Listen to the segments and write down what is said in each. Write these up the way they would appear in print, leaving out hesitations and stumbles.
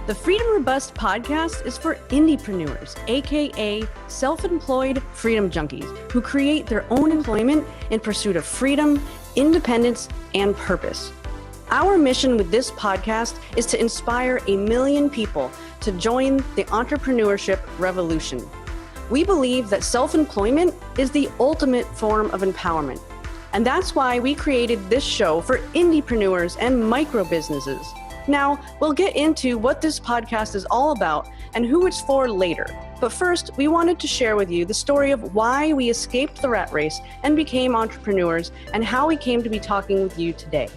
The Freedom Robust podcast is for indiepreneurs, aka self-employed freedom junkies who create their own employment in pursuit of freedom, independence, and purpose. Our mission with this podcast is to inspire 1 million people to join the entrepreneurship revolution. We believe that self-employment is the ultimate form of empowerment. And that's why we created this show for indiepreneurs and micro businesses. Now, we'll get into what this podcast is all about and who it's for later. But first, we wanted to share with you the story of why we escaped the rat race and became entrepreneurs and how we came to be talking with you today.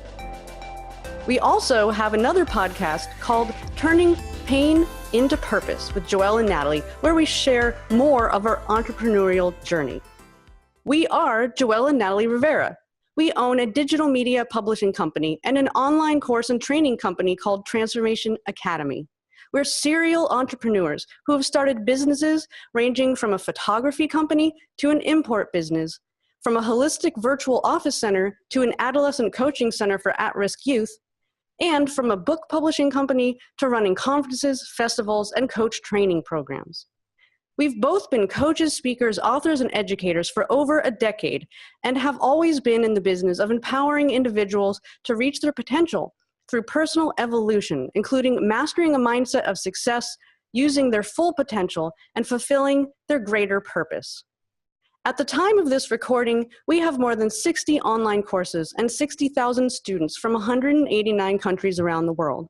We also have another podcast called Turning Pain into Purpose with Joeel and Nathalie, where we share more of our entrepreneurial journey. We are Joeel and Nathalie Rivera. We own a digital media publishing company and an online course and training company called Transformation Academy. We're serial entrepreneurs who have started businesses ranging from a photography company to an import business, from a holistic virtual office center to an adolescent coaching center for at-risk youth, and from a book publishing company to running conferences, festivals, and coach training programs. We've both been coaches, speakers, authors, and educators for over a decade and have always been in the business of empowering individuals to reach their potential through personal evolution, including mastering a mindset of success, using their full potential, and fulfilling their greater purpose. At the time of this recording, we have more than 60 online courses and 60,000 students from 189 countries around the world.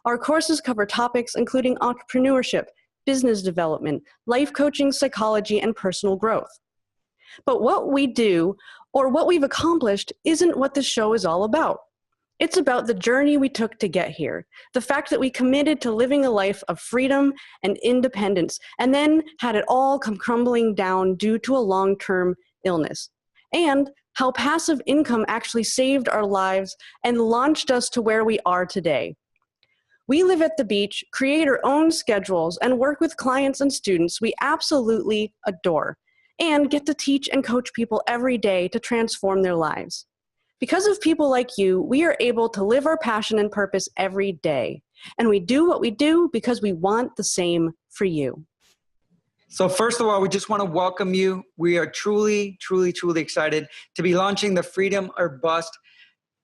Our courses cover topics including entrepreneurship, business development, life coaching, psychology, and personal growth. But what we do, or what we've accomplished, isn't what this show is all about. It's about the journey we took to get here, the fact that we committed to living a life of freedom and independence, and then had it all come crumbling down due to a long-term illness, and how passive income actually saved our lives and launched us to where we are today. We live at the beach, create our own schedules, and work with clients and students we absolutely adore, and get to teach and coach people every day to transform their lives. Because of people like you, we are able to live our passion and purpose every day. And we do what we do because we want the same for you. So first of all, we just want to welcome you. We are truly, truly, truly excited to be launching the Freedom or Bust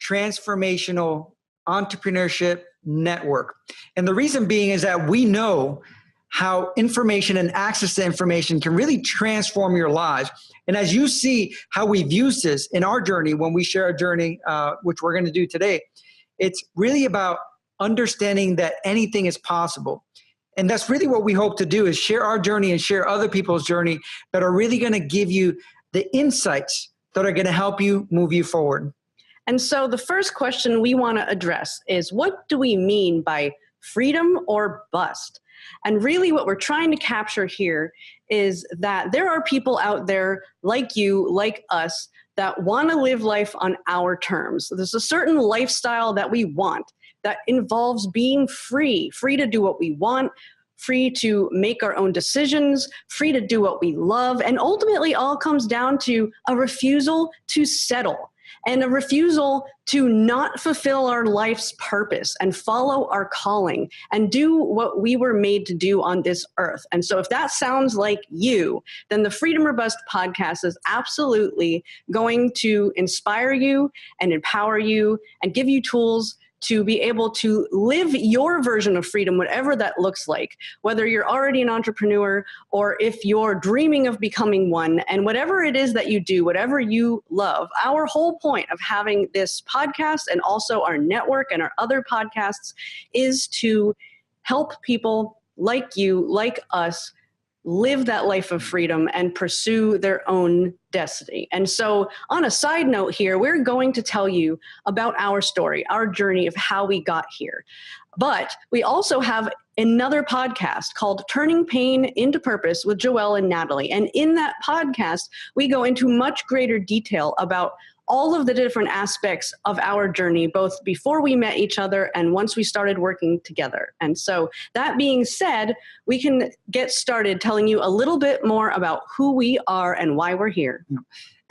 Transformational Entrepreneurship Network. And the reason being is that we know how information and access to information can really transform your lives. And as you see how we've used this in our journey, when we share our journey, which we're going to do today, it's really about understanding that anything is possible. And that's really what we hope to do, is share our journey and share other people's journey that are really going to give you the insights that are going to help you move you forward. And so the first question we want to address is, what do we mean by freedom or bust? And really what we're trying to capture here is that there are people out there like you, like us, that want to live life on our terms. There's a certain lifestyle that we want that involves being free to do what we want, free to make our own decisions, free to do what we love, and ultimately all comes down to a refusal to settle. And a refusal to not fulfill our life's purpose and follow our calling and do what we were made to do on this earth. And so if that sounds like you, then the Freedom Robust podcast is absolutely going to inspire you and empower you and give you tools to be able to live your version of freedom, whatever that looks like, whether you're already an entrepreneur or if you're dreaming of becoming one, and whatever it is that you do, whatever you love. Our whole point of having this podcast and also our network and our other podcasts is to help people like you, like us, live that life of freedom and pursue their own destiny. And so on a side note here, we're going to tell you about our story, our journey of how we got here. But we also have another podcast called Turning Pain into Purpose with Joelle and Nathalie. And in that podcast, we go into much greater detail about all of the different aspects of our journey, both before we met each other and once we started working together. And so that being said, we can get started telling you a little bit more about who we are and why we're here.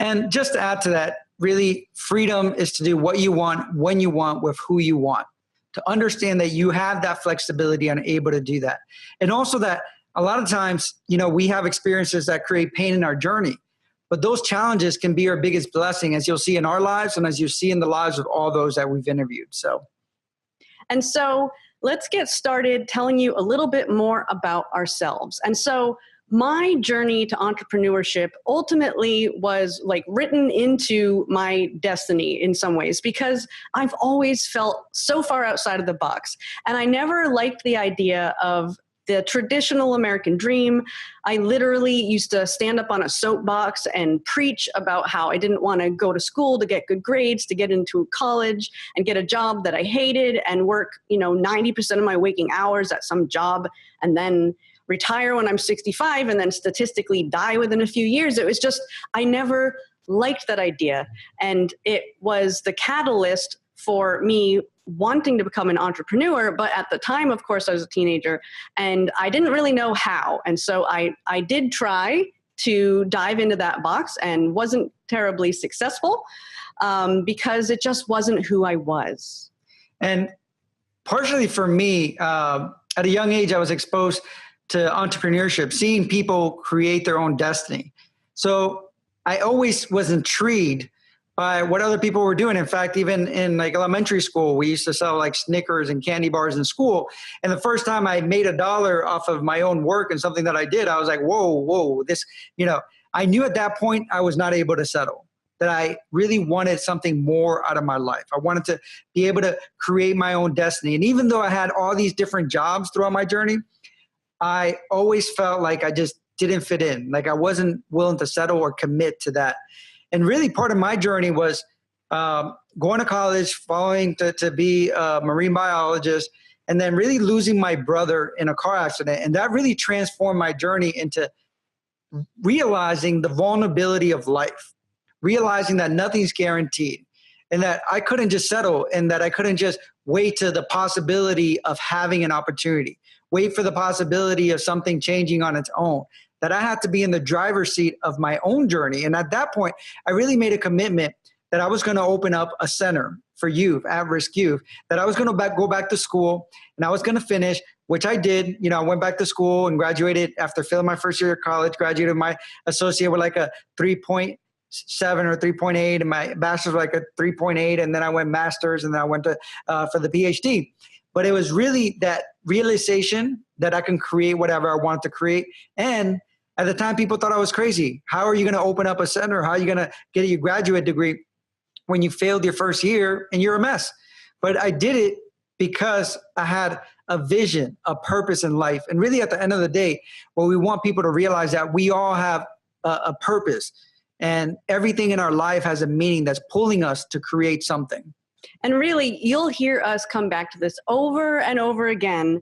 And just to add to that, really, freedom is to do what you want, when you want, with who you want. to understand that you have that flexibility and are able to do that. And also that a lot of times, we have experiences that create pain in our journey, but those challenges can be our biggest blessing, as you'll see in our lives and as you see in the lives of all those that we've interviewed. And so let's get started telling you a little bit more about ourselves. And so my journey to entrepreneurship ultimately was like written into my destiny in some ways, because I've always felt so far outside of the box. And I never liked the idea of the traditional American dream. I literally used to stand up on a soapbox and preach about how I didn't want to go to school to get good grades, to get into college and get a job that I hated and work, 90% of my waking hours at some job and then retire when I'm 65 and then statistically die within a few years. It was just, I never liked that idea. And it was the catalyst for me wanting to become an entrepreneur. But at the time, of course, I was a teenager and I didn't really know how. And so I did try to dive into that box and wasn't terribly successful because it just wasn't who I was. And partially for me, at a young age, I was exposed to entrepreneurship, seeing people create their own destiny. So I always was intrigued by what other people were doing. In fact, even in like elementary school, we used to sell like Snickers and candy bars in school. And the first time I made $1 off of my own work and something that I did, I was like, whoa, this, I knew at that point I was not able to settle, that I really wanted something more out of my life. I wanted to be able to create my own destiny. And even though I had all these different jobs throughout my journey, I always felt like I just didn't fit in. Like I wasn't willing to settle or commit to that. And really part of my journey was going to college, following to be a marine biologist, and then really losing my brother in a car accident. And that really transformed my journey into realizing the vulnerability of life, realizing that nothing's guaranteed and that I couldn't just settle and that I couldn't just wait to the possibility of having an opportunity, wait for the possibility of something changing on its own, that I had to be in the driver's seat of my own journey. And at that point, I really made a commitment that I was going to open up a center for youth, at-risk youth, that I was going to go back to school and I was going to finish, which I did. I went back to school and graduated after failing my first year of college, graduated my associate with like a 3.7 or 3.8 and my bachelor's like a 3.8. And then I went master's and then I went to for the PhD. But it was really that realization that I can create whatever I want to create. And at the time, people thought I was crazy. How are you going to open up a center? How are you going to get your graduate degree when you failed your first year and you're a mess? But I did it because I had a vision, a purpose in life. And really at the end of the day, what we want people to realize that we all have a purpose and everything in our life has a meaning that's pulling us to create something. And really, you'll hear us come back to this over and over again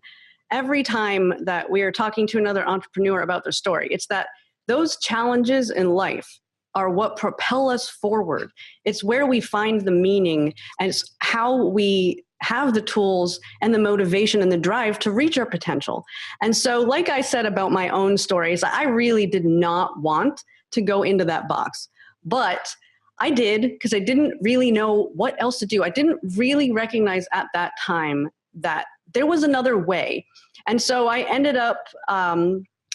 every time that we are talking to another entrepreneur about their story. It's that those challenges in life are what propel us forward. It's where we find the meaning and it's how we have the tools and the motivation and the drive to reach our potential. And so, like I said about my own stories, I really did not want to go into that box, but I did because I didn't really know what else to do. I didn't really recognize at that time that there was another way. And so I ended up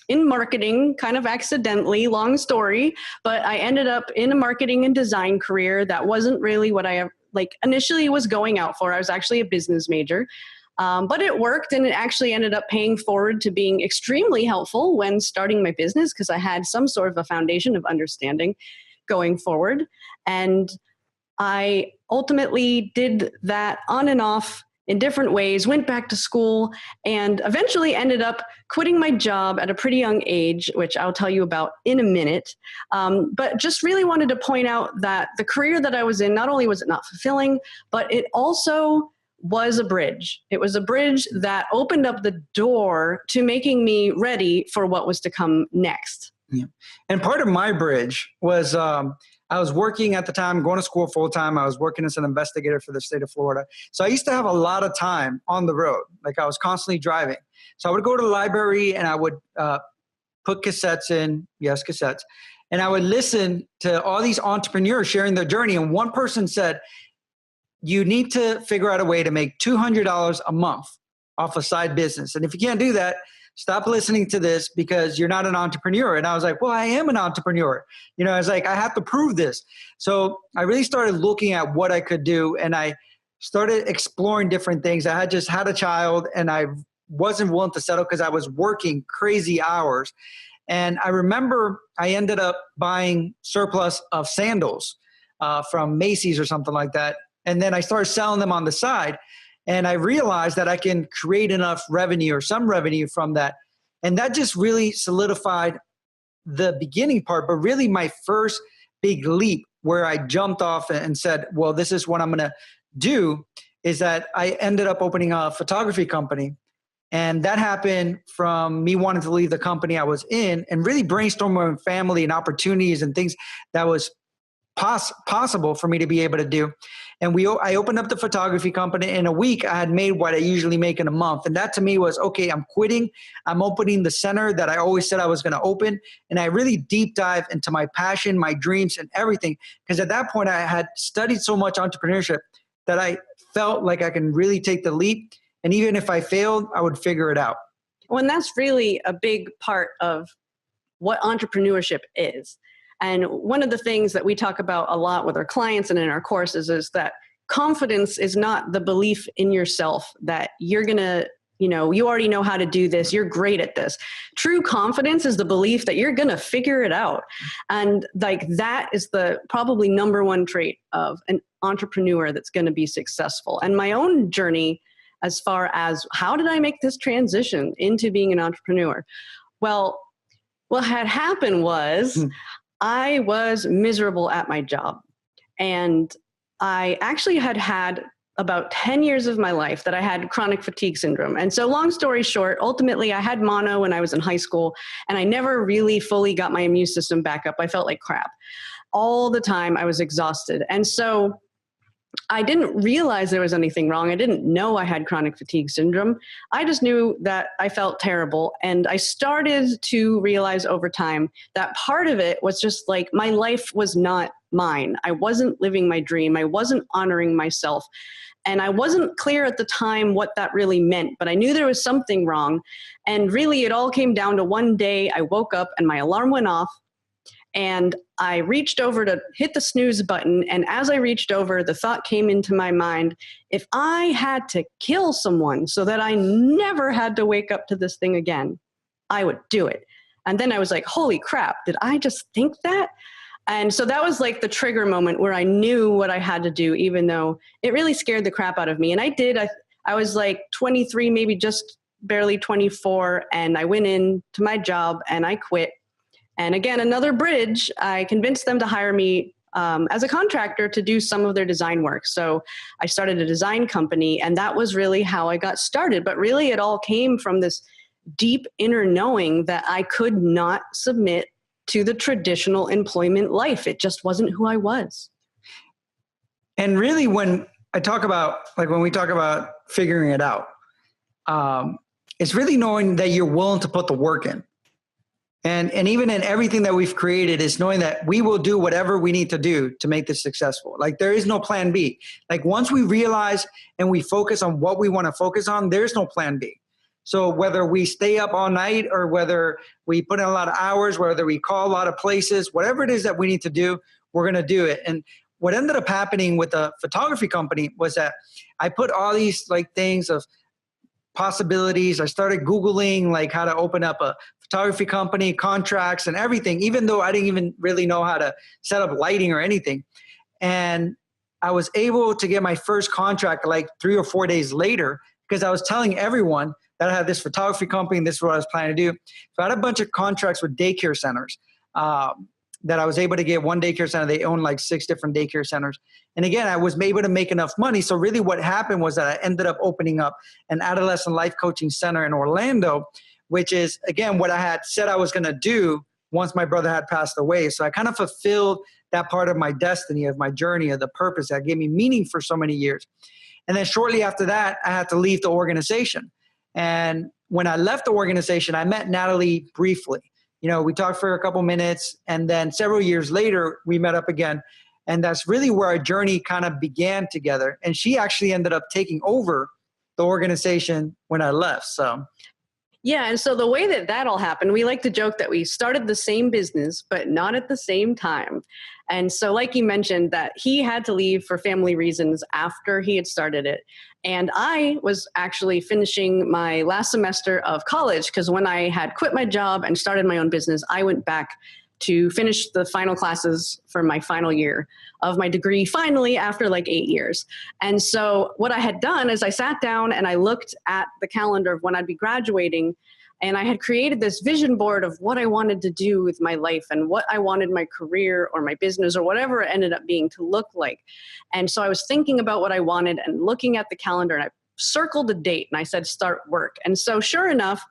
in marketing kind of accidentally, long story, but I ended up in a marketing and design career that wasn't really what I initially was going out for. I was actually a business major, but it worked and it actually ended up paying forward to being extremely helpful when starting my business because I had some sort of a foundation of understanding going forward. And I ultimately did that on and off in different ways, went back to school, and eventually ended up quitting my job at a pretty young age, which I'll tell you about in a minute. But just really wanted to point out that the career that I was in, not only was it not fulfilling, but it also was a bridge. It was a bridge that opened up the door to making me ready for what was to come next. Yeah. And part of my bridge was I was working at the time, going to school full time. I was working as an investigator for the state of Florida. So I used to have a lot of time on the road. Like I was constantly driving. So I would go to the library and I would put cassettes in, yes, cassettes. And I would listen to all these entrepreneurs sharing their journey. And one person said, you need to figure out a way to make $200 a month off a side business. And if you can't do that, stop listening to this because you're not an entrepreneur. And I was like, well, I am an entrepreneur. I was like, I have to prove this. So I really started looking at what I could do. And I started exploring different things. I had just had a child and I wasn't willing to settle because I was working crazy hours. And I remember I ended up buying surplus of sandals from Macy's or something like that. And then I started selling them on the side. And I realized that I can create enough revenue or some revenue from that. And that just really solidified the beginning part, but really my first big leap where I jumped off and said, well, this is what I'm going to do, is that I ended up opening a photography company. And that happened from me wanting to leave the company I was in and really brainstorming with family and opportunities and things that was possible for me to be able to do. And I opened up the photography company. In a week, I had made what I usually make in a month. And that to me was, okay, I'm quitting. I'm opening the center that I always said I was going to open. And I really deep dive into my passion, my dreams, and everything. Because at that point, I had studied so much entrepreneurship that I felt like I can really take the leap. And even if I failed, I would figure it out. Well, and that's really a big part of what entrepreneurship is. And one of the things that we talk about a lot with our clients and in our courses is that confidence is not the belief in yourself that you're going to, you already know how to do this. You're great at this. True confidence is the belief that you're going to figure it out. And like that is the probably number one trait of an entrepreneur that's going to be successful. And my own journey as far as how did I make this transition into being an entrepreneur? Well, what had happened was I was miserable at my job. And I actually had about 10 years of my life that I had chronic fatigue syndrome. And so long story short, ultimately I had mono when I was in high school and I never really fully got my immune system back up. I felt like crap. All the time I was exhausted. And so I didn't realize there was anything wrong. I didn't know I had chronic fatigue syndrome. I just knew that I felt terrible. And I started to realize over time that part of it was just like my life was not mine. I wasn't living my dream. I wasn't honoring myself. And I wasn't clear at the time what that really meant, but I knew there was something wrong. And really it all came down to one day I woke up and my alarm went off. And I reached over to hit the snooze button. And as I reached over, the thought came into my mind, if I had to kill someone so that I never had to wake up to this thing again, I would do it. And then I was like, holy crap, did I just think that? And so that was like the trigger moment where I knew what I had to do, even though it really scared the crap out of me. And I did. I was like 23, maybe just barely 24. And I went in to my job and I quit. And again, another bridge, I convinced them to hire me as a contractor to do some of their design work. So I started a design company, and that was really how I got started. But really, it all came from this deep inner knowing that I could not submit to the traditional employment life. It just wasn't who I was. And really, when we talk about figuring it out, it's really knowing that you're willing to put the work in. And even in everything that we've created is knowing that we will do whatever we need to do to make this successful. Like there is no plan B. Like once we realize and we focus on what we want to focus on, there's no plan B. So whether we stay up all night or whether we put in a lot of hours, whether we call a lot of places, whatever it is that we need to do, we're going to do it. And what ended up happening with the photography company was that I put all these like things of possibilities. I started Googling like how to open up a photography company, contracts and everything, even though I didn't even really know how to set up lighting or anything. And I was able to get my first contract like 3 or 4 days later because I was telling everyone that I had this photography company and this is what I was planning to do. So I had a bunch of contracts with daycare centers that I was able to get. One daycare center, they own like 6 different daycare centers. And again, I was able to make enough money. So really what happened was that I ended up opening up an adolescent life coaching center in Orlando, which is, again, what I had said I was going to do once my brother had passed away. So I kind of fulfilled that part of my destiny, of my journey, of the purpose that gave me meaning for so many years. And then shortly after that, I had to leave the organization. And when I left the organization, I met Nathalie briefly. We talked for a couple minutes, and then several years later, we met up again. And that's really where our journey kind of began together. And she actually ended up taking over the organization when I left. So yeah, and so the way that that all happened, we like to joke that we started the same business, but not at the same time. And so like you mentioned, that he had to leave for family reasons after he had started it. And I was actually finishing my last semester of college, because when I had quit my job and started my own business, I went back to finish the final classes for my final year of my degree, finally, after like 8 years. And so what I had done is I sat down and I looked at the calendar of when I'd be graduating, and I had created this vision board of what I wanted to do with my life and what I wanted my career or my business or whatever it ended up being to look like. And so I was thinking about what I wanted and looking at the calendar, and I circled a date and I said, start work. And so sure enough,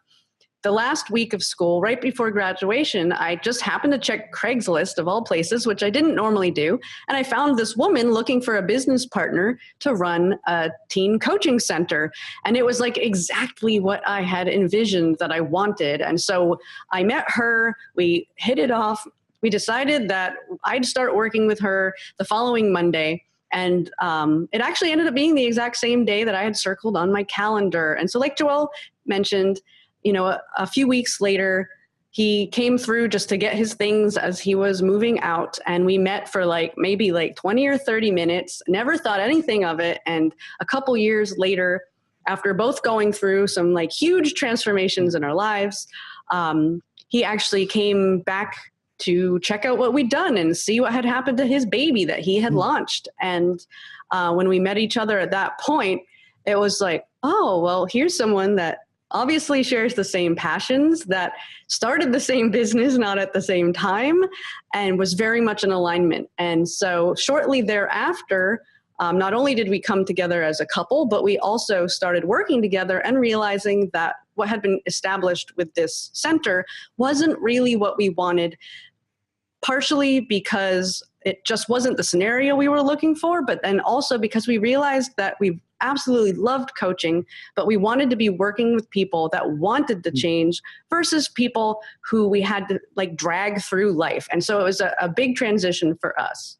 the last week of school, right before graduation, I just happened to check Craigslist of all places, which I didn't normally do. And I found this woman looking for a business partner to run a teen coaching center. And it was like exactly what I had envisioned that I wanted. And so I met her, we hit it off. We decided that I'd start working with her the following Monday. And it actually ended up being the exact same day that I had circled on my calendar. And so like Joelle mentioned, you know, a few weeks later, he came through just to get his things as he was moving out. And we met for maybe 20 or 30 minutes, never thought anything of it. And a couple years later, after both going through some huge transformations in our lives, he actually came back to check out what we'd done and see what had happened to his baby that he had launched. And when we met each other at that point, it was like, oh, well, here's someone that obviously shares the same passions, that started the same business, not at the same time, and was very much in alignment. And so shortly thereafter, not only did we come together as a couple, but we also started working together and realizing that what had been established with this center wasn't really what we wanted, partially because it just wasn't the scenario we were looking for, but then also because we realized that we absolutely loved coaching, but we wanted to be working with people that wanted to change versus people who we had to drag through life. And so it was a big transition for us.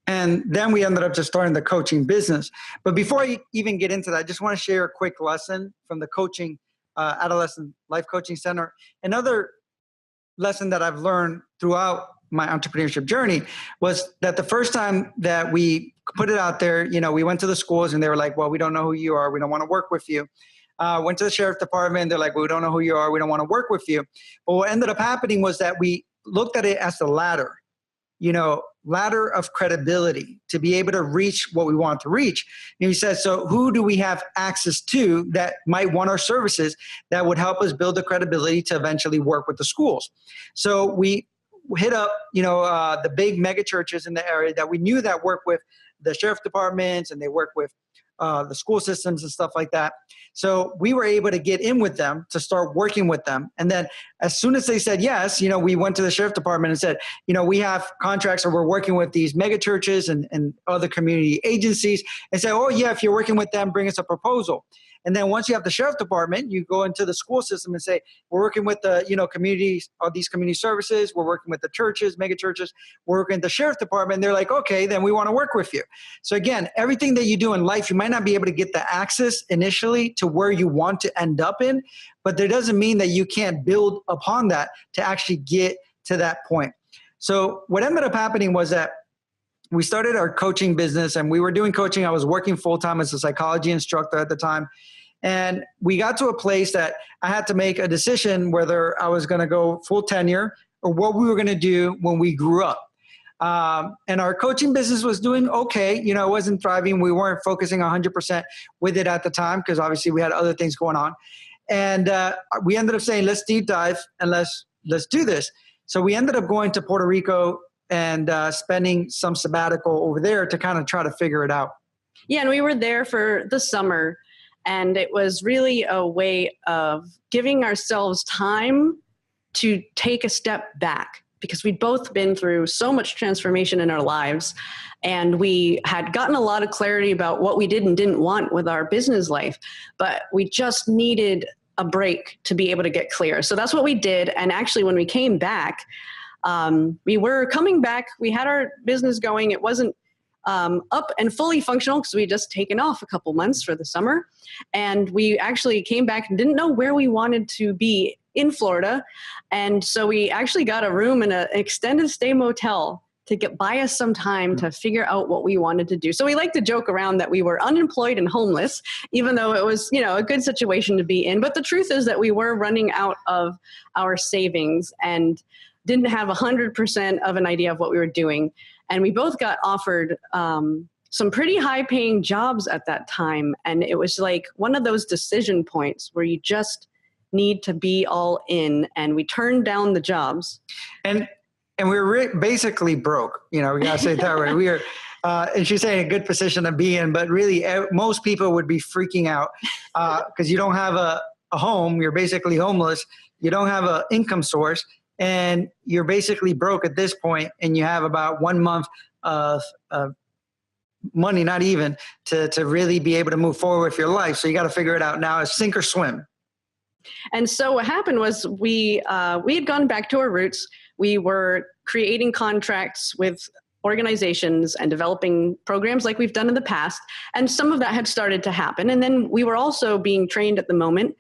And then we ended up just starting the coaching business. But before I even get into that, I just want to share a quick lesson from the coaching adolescent life coaching center. Another lesson that I've learned throughout my entrepreneurship journey was that the first time that we put it out there, we went to the schools and they were like, well, we don't know who you are. We don't want to work with you. Went to the sheriff's department. They're like, well, we don't know who you are. We don't want to work with you. But what ended up happening was that we looked at it as the ladder, ladder of credibility to be able to reach what we want to reach. And he said, so who do we have access to that might want our services that would help us build the credibility to eventually work with the schools? So we hit up, the big mega churches in the area that we knew that work with the sheriff departments and they work with the school systems and stuff like that. So we were able to get in with them to start working with them. And then as soon as they said yes, we went to the sheriff department and said, we have contracts or we're working with these mega churches and other community agencies, and say, oh yeah, if you're working with them, bring us a proposal. And then once you have the sheriff department, you go into the school system and say, we're working with the, communities, all these community services. We're working with the churches, mega churches. We're working with the sheriff department. And they're like, okay, then we want to work with you. So again, everything that you do in life, you might not be able to get the access initially to where you want to end up in, but there doesn't mean that you can't build upon that to actually get to that point. So what ended up happening was that we started our coaching business and we were doing coaching. I was working full-time as a psychology instructor at the time. And we got to a place that I had to make a decision whether I was going to go full tenure or what we were going to do when we grew up. And our coaching business was doing okay. It wasn't thriving. We weren't focusing 100% with it at the time because obviously we had other things going on. And we ended up saying, let's deep dive and let's do this. So we ended up going to Puerto Rico and spending some sabbatical over there to kind of try to figure it out. Yeah, and we were there for the summer, and it was really a way of giving ourselves time to take a step back because we'd both been through so much transformation in our lives, and we had gotten a lot of clarity about what we did and didn't want with our business life, but we just needed a break to be able to get clear. So that's what we did. And actually, when we came back, We were coming back. We had our business going. It wasn't up and fully functional because we had just taken off a couple months for the summer. And we actually came back and didn't know where we wanted to be in Florida. And so we actually got a room in an extended stay motel to buy us some time to figure out what we wanted to do. So we like to joke around that we were unemployed and homeless, even though it was, a good situation to be in. But the truth is that we were running out of our savings and didn't have 100% of an idea of what we were doing. And we both got offered some pretty high paying jobs at that time. And it was like one of those decision points where you just need to be all in, and we turned down the jobs. And we were basically broke, we gotta say it that way. We were, and she's saying a good position to be in, but really most people would be freaking out because you don't have a home. You're basically homeless. You don't have an income source, and you're basically broke at this point, and you have about 1 month of money, not even, to really be able to move forward with your life. So you got to figure it out now. It's sink or swim. And so what happened was we had gone back to our roots. We were creating contracts with organizations and developing programs like we've done in the past. And some of that had started to happen. And then we were also being trained at the moment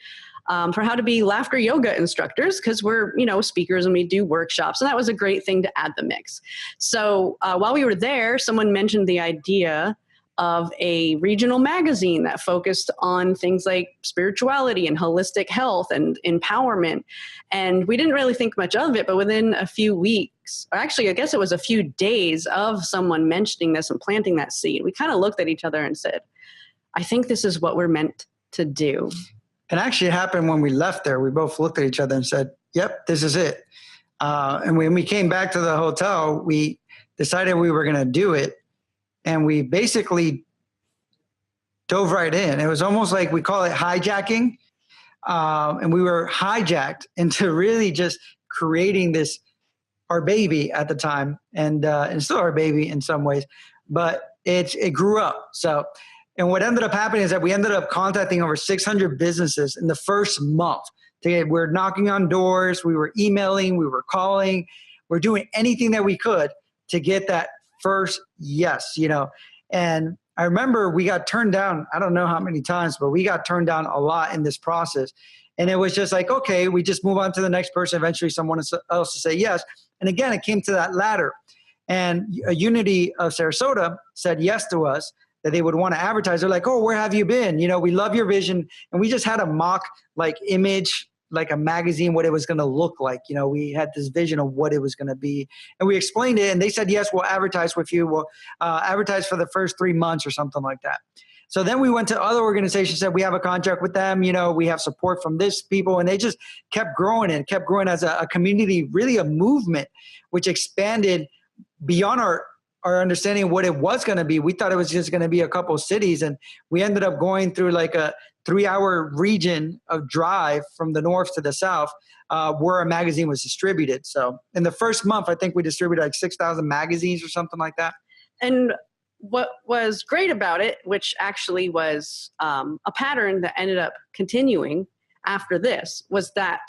for how to be laughter yoga instructors, because we're, speakers and we do workshops. And that was a great thing to add the mix. So while we were there, someone mentioned the idea of a regional magazine that focused on things like spirituality and holistic health and empowerment. And we didn't really think much of it, but within a few weeks, or actually, I guess it was a few days of someone mentioning this and planting that seed, we kind of looked at each other and said, I think this is what we're meant to do. And actually it happened when we left there. We both looked at each other and said, yep, this is it. And when we came back to the hotel, we decided we were going to do it. And we basically dove right in. It was almost like, we call it hijacking. And we were hijacked into really just creating this, our baby at the time, and still our baby in some ways, but it grew up. So, and what ended up happening is that we ended up contacting over 600 businesses in the first month. We're knocking on doors, we were emailing, we were calling, we're doing anything that we could to get that first yes, and I remember we got turned down, I don't know how many times, but we got turned down a lot in this process. And it was just like, okay, we just move on to the next person. Eventually someone else to say yes. And again, it came to that ladder. And a Unity of Sarasota said yes to us, that they would want to advertise. They're like, oh, where have you been? We love your vision. And we just had a mock image, like a magazine, what it was going to look like. We had this vision of what it was going to be. And we explained it, and they said, yes, we'll advertise with you. We'll advertise for the first 3 months or something like that. So then we went to other organizations, said we have a contract with them. We have support from this people. And they just kept growing and kept growing as a community, really a movement, which expanded beyond our understanding of what it was going to be. We thought it was just going to be a couple of cities. And we ended up going through like a 3-hour region of drive from the north to the south, where a magazine was distributed. So in the first month, I think we distributed like 6,000 magazines or something like that. And what was great about it, which actually was a pattern that ended up continuing after this, was that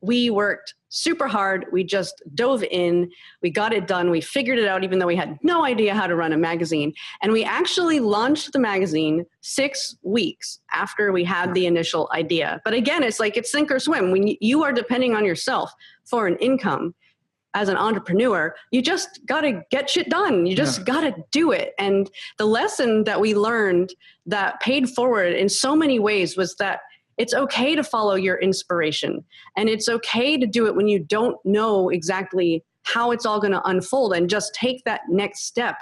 we worked super hard. We just dove in. We got it done. We figured it out, even though we had no idea how to run a magazine. And we actually launched the magazine 6 weeks after we had the initial idea. But again, it's like it's sink or swim. When you are depending on yourself for an income as an entrepreneur, you just got to get shit done. You just got to do it. And the lesson that we learned that paid forward in so many ways was that it's okay to follow your inspiration, and it's okay to do it when you don't know exactly how it's all going to unfold, and just take that next step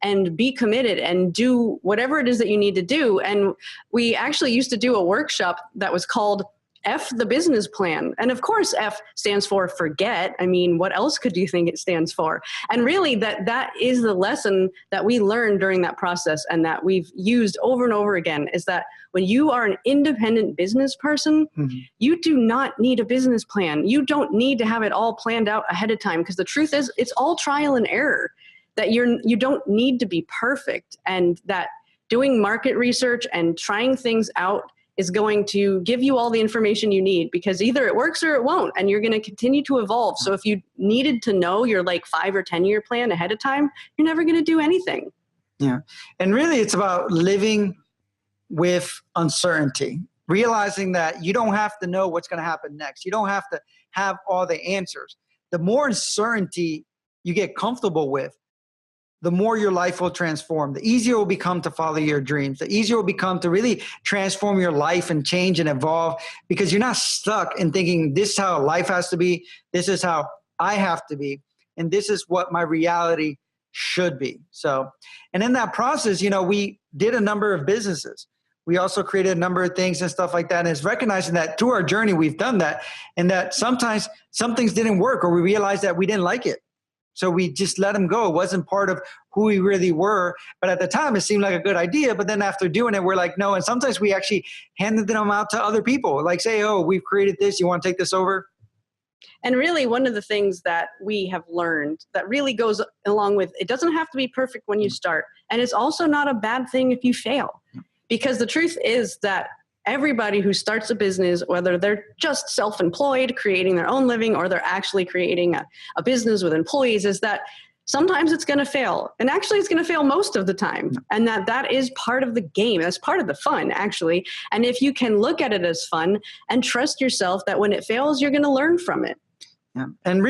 and be committed and do whatever it is that you need to do. And we actually used to do a workshop that was called F the business plan. And of course, F stands for forget. I mean, what else could you think it stands for? And really that is the lesson that we learned during that process, and that we've used over and over again, is that when you are an independent business person, you do not need a business plan. You don't need to have it all planned out ahead of time, because the truth is it's all trial and error, that you don't need to be perfect, and that doing market research and trying things out is going to give you all the information you need, because either it works or it won't, and you're going to continue to evolve. So if you needed to know your like 5 or 10 year plan ahead of time, you're never going to do anything. Yeah. And really it's about living with uncertainty, realizing that you don't have to know what's going to happen next. You don't have to have all the answers. The more uncertainty you get comfortable with, the more your life will transform. The easier it will become to follow your dreams. The easier it will become to really transform your life and change and evolve, because you're not stuck in thinking this is how life has to be. This is how I have to be. And this is what my reality should be. So, and in that process, we did a number of businesses. We also created a number of things and stuff like that. And it's recognizing that through our journey, we've done that, and that sometimes some things didn't work, or we realized that we didn't like it. So we just let them go. It wasn't part of who we really were. But at the time, it seemed like a good idea. But then after doing it, we're like, no. And sometimes we actually handed them out to other people. Like say, oh, we've created this. You want to take this over? And really, one of the things that we have learned that really goes along with, it doesn't have to be perfect when you start. And it's also not a bad thing if you fail. Because the truth is that everybody who starts a business, whether they're just self-employed, creating their own living, or they're actually creating a business with employees, is that sometimes it's going to fail. And actually, it's going to fail most of the time. And that is part of the game. That's part of the fun, actually. And if you can look at it as fun and trust yourself that when it fails, you're going to learn from it. Yeah. And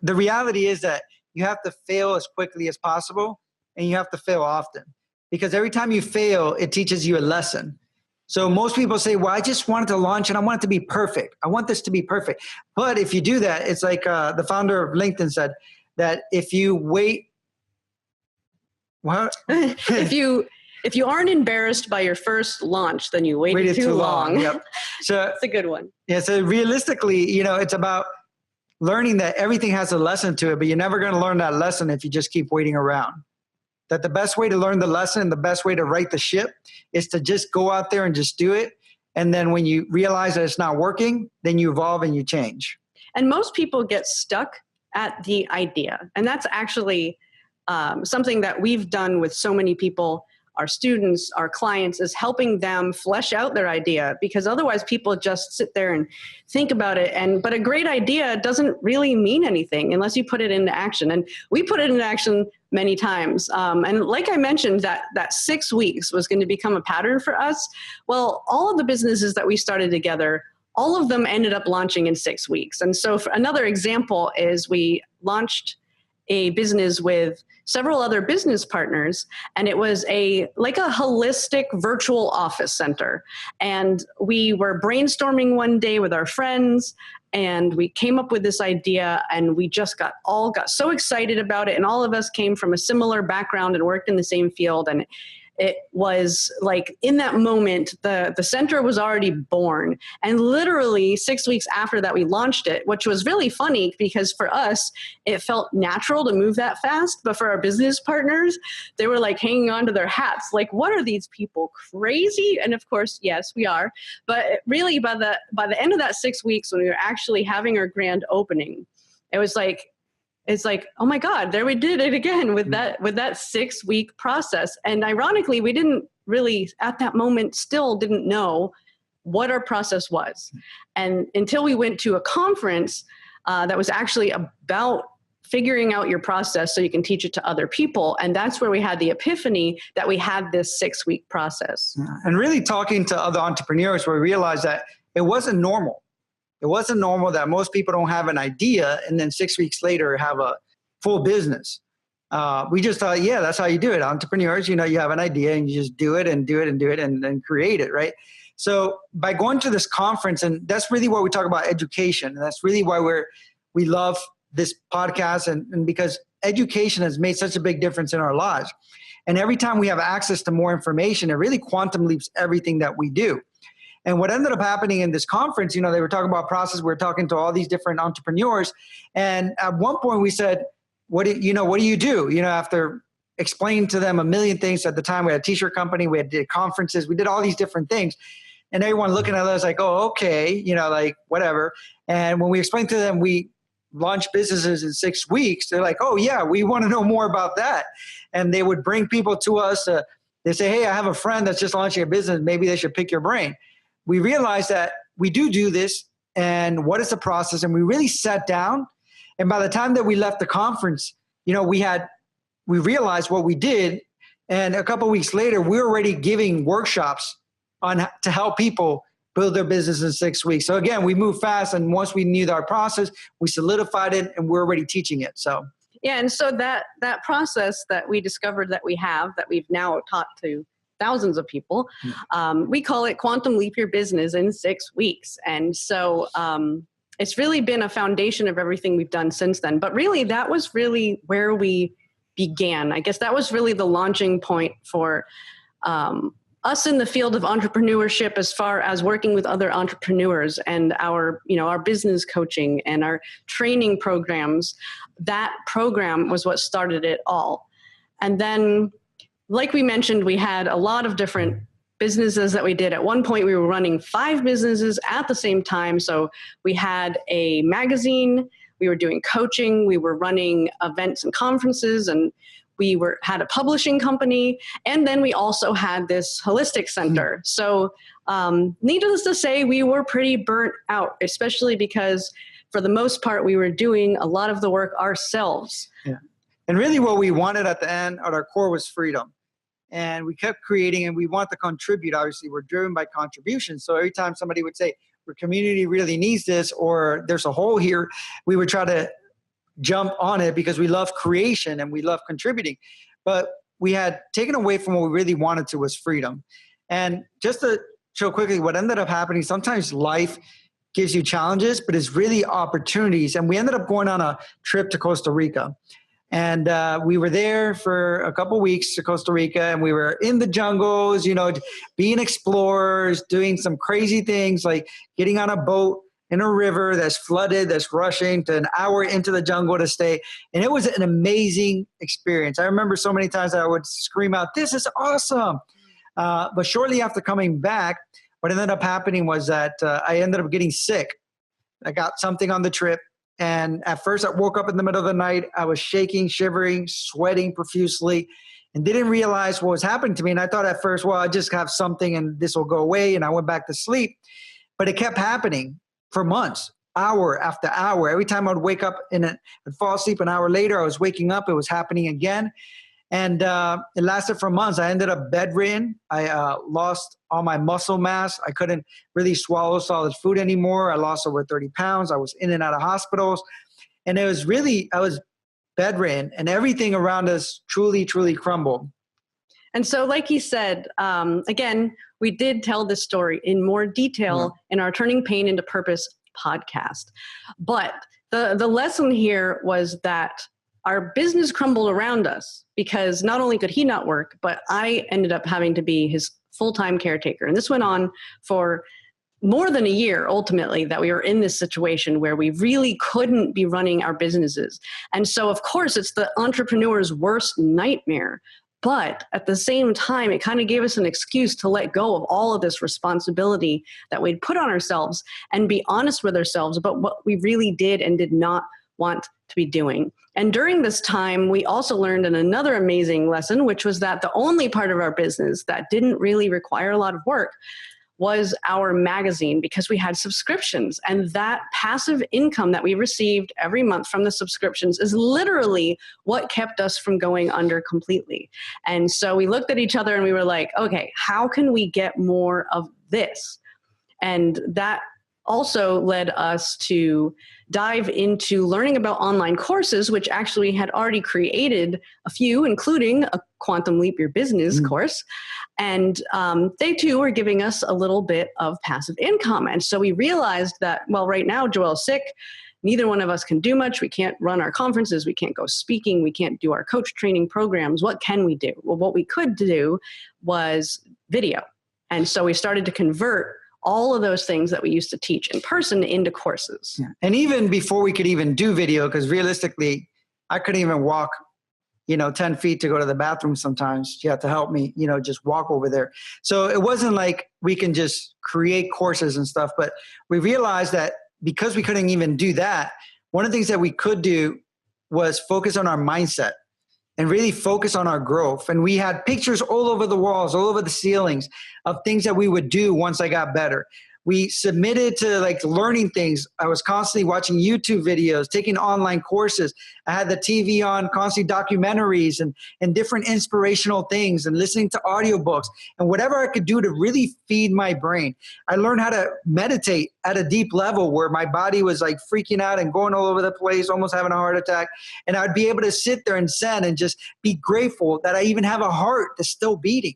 the reality is that you have to fail as quickly as possible, and you have to fail often. Because every time you fail, it teaches you a lesson. So most people say, well, I just wanted to launch and I want it to be perfect. I want this to be perfect. But if you do that, it's like the founder of LinkedIn said that if you wait, what? if you aren't embarrassed by your first launch, then you waited too long. Yep. So that's a good one. Yeah. So realistically, it's about learning that everything has a lesson to it, but you're never going to learn that lesson if you just keep waiting around. That the best way to learn the lesson, the best way to right the ship, is to just go out there and just do it. And then when you realize that it's not working, then you evolve and you change. And most people get stuck at the idea. And that's actually something that we've done with so many people, our students, our clients, is helping them flesh out their idea, because otherwise people just sit there and think about it. But a great idea doesn't really mean anything unless you put it into action. And we put it into action many times. And like I mentioned, that 6 weeks was going to become a pattern for us. Well, all of the businesses that we started together, all of them ended up launching in 6 weeks. And so for another example is we launched a business with several other business partners, and it was like a holistic virtual office center. And we were brainstorming one day with our friends, and we came up with this idea, and we just got so excited about it. And all of us came from a similar background and worked in the same field. And it was like in that moment, the center was already born. And literally 6 weeks after that, we launched it, which was really funny because for us, it felt natural to move that fast. But for our business partners, they were like hanging on to their hats. Like, what are these people, crazy? And of course, yes, we are. But really by the end of that 6 weeks, when we were actually having our grand opening, it's like, oh my God, there we did it again with that 6 week process. And ironically, we didn't really, at that moment, still didn't know what our process was. And until we went to a conference that was actually about figuring out your process so you can teach it to other people. And that's where we had the epiphany that we had this 6 week process. Yeah. And really talking to other entrepreneurs, we realized that it wasn't normal. It wasn't normal that most people don't have an idea and then 6 weeks later have a full business. We just thought, yeah, that's how you do it. Entrepreneurs, you have an idea and you just do it and do it and do it and then create it, right? So by going to this conference, and that's really where we talk about education. And that's really why we love this podcast, and because education has made such a big difference in our lives. And every time we have access to more information, it really quantum leaps everything that we do. And what ended up happening in this conference, they were talking about process. We were talking to all these different entrepreneurs. And at one point we said, what do you do? After explaining to them a million things. At the time we had a t-shirt company, we did conferences, we did all these different things. And everyone looking at us like, oh, okay, like whatever. And when we explained to them, we launched businesses in 6 weeks, they're like, oh yeah, we want to know more about that. And they would bring people to us. They say, hey, I have a friend that's just launching a business. Maybe they should pick your brain. we realized that we do this, and what is the process? And we really sat down. And by the time that we left the conference, we realized what we did. And a couple of weeks later, we were already giving workshops to help people build their business in 6 weeks. So again, we moved fast. And once we knew our process, we solidified it, and we're already teaching it. So yeah, and so that process that we discovered that we've now taught to thousands of people, we call it Quantum Leap Your Business in 6 weeks. And so it's really been a foundation of everything we've done since then. But really, that was really where we began. I guess that was really the launching point for us in the field of entrepreneurship, as far as working with other entrepreneurs and our business coaching and our training programs. That program was what started it all. And then, like we mentioned, we had a lot of different businesses that we did. At one point, we were running 5 businesses at the same time. So we had a magazine, we were doing coaching, we were running events and conferences, and we had a publishing company, and then we also had this holistic center. So needless to say, we were pretty burnt out, especially because for the most part, we were doing a lot of the work ourselves. Yeah. And really what we wanted at the end, at our core, was freedom. And we kept creating, and we want to contribute. Obviously, we're driven by contribution. So every time somebody would say, our community really needs this, or there's a hole here, we would try to jump on it because we love creation and we love contributing. But we had taken away from what we really wanted to, was freedom. And just to show quickly what ended up happening, sometimes life gives you challenges, but it's really opportunities. And we ended up going on a trip to Costa Rica. And we were there for a couple of weeks to Costa Rica, and we were in the jungles, being explorers, doing some crazy things like getting on a boat in a river that's flooded, that's rushing to an hour into the jungle to stay. And it was an amazing experience. I remember so many times that I would scream out, "This is awesome." But shortly after coming back, what ended up happening was that I ended up getting sick. I got something on the trip. And at first I woke up in the middle of the night. I was shaking, shivering, sweating profusely, and didn't realize what was happening to me. And I thought at first, well, I just have something and this will go away. And I went back to sleep. But it kept happening for months, hour after hour. Every time I'd wake up and fall asleep, an hour later, I was waking up. It was happening again. And it lasted for months. I ended up bedridden. I lost all my muscle mass. I couldn't really swallow solid food anymore. I lost over 30 pounds. I was in and out of hospitals. And I was bedridden, and everything around us truly, truly crumbled. And so, like you said, again, we did tell this story in more detail in our Turning Pain into Purpose podcast. But the lesson here was that our business crumbled around us because not only could he not work, but I ended up having to be his full-time caretaker. And this went on for more than a year, ultimately, that we were in this situation where we really couldn't be running our businesses. And so, of course, it's the entrepreneur's worst nightmare. But at the same time, it kind of gave us an excuse to let go of all of this responsibility that we'd put on ourselves and be honest with ourselves about what we really did and did not want to be doing. And during this time, we also learned another amazing lesson, which was that the only part of our business that didn't really require a lot of work was our magazine, because we had subscriptions, and that passive income that we received every month from the subscriptions is literally what kept us from going under completely. And so we looked at each other and we were like, okay, how can we get more of this? And that also led us to dive into learning about online courses, which actually had already created a few, including a Quantum Leap Your Business course. And they too were giving us a little bit of passive income. And so we realized that, well, right now Joelle's sick. Neither one of us can do much. We can't run our conferences. We can't go speaking. We can't do our coach training programs. What can we do? Well, what we could do was video. And so we started to convert all of those things that we used to teach in person into courses. Yeah. And even before we could even do video, because realistically, I couldn't even walk, 10 feet to go to the bathroom sometimes. She had to help me, just walk over there. So it wasn't like we can just create courses and stuff, but we realized that because we couldn't even do that, one of the things that we could do was focus on our mindset. and really focus on our growth. And we had pictures all over the walls, all over the ceilings of things that we would do once I got better. We submitted to like learning things. I was constantly watching YouTube videos, taking online courses. I had the TV on, constantly documentaries and different inspirational things, and listening to audiobooks and whatever I could do to really feed my brain. I learned how to meditate at a deep level where my body was like freaking out and going all over the place, almost having a heart attack. And I'd be able to sit there and zen and just be grateful that I even have a heart that's still beating.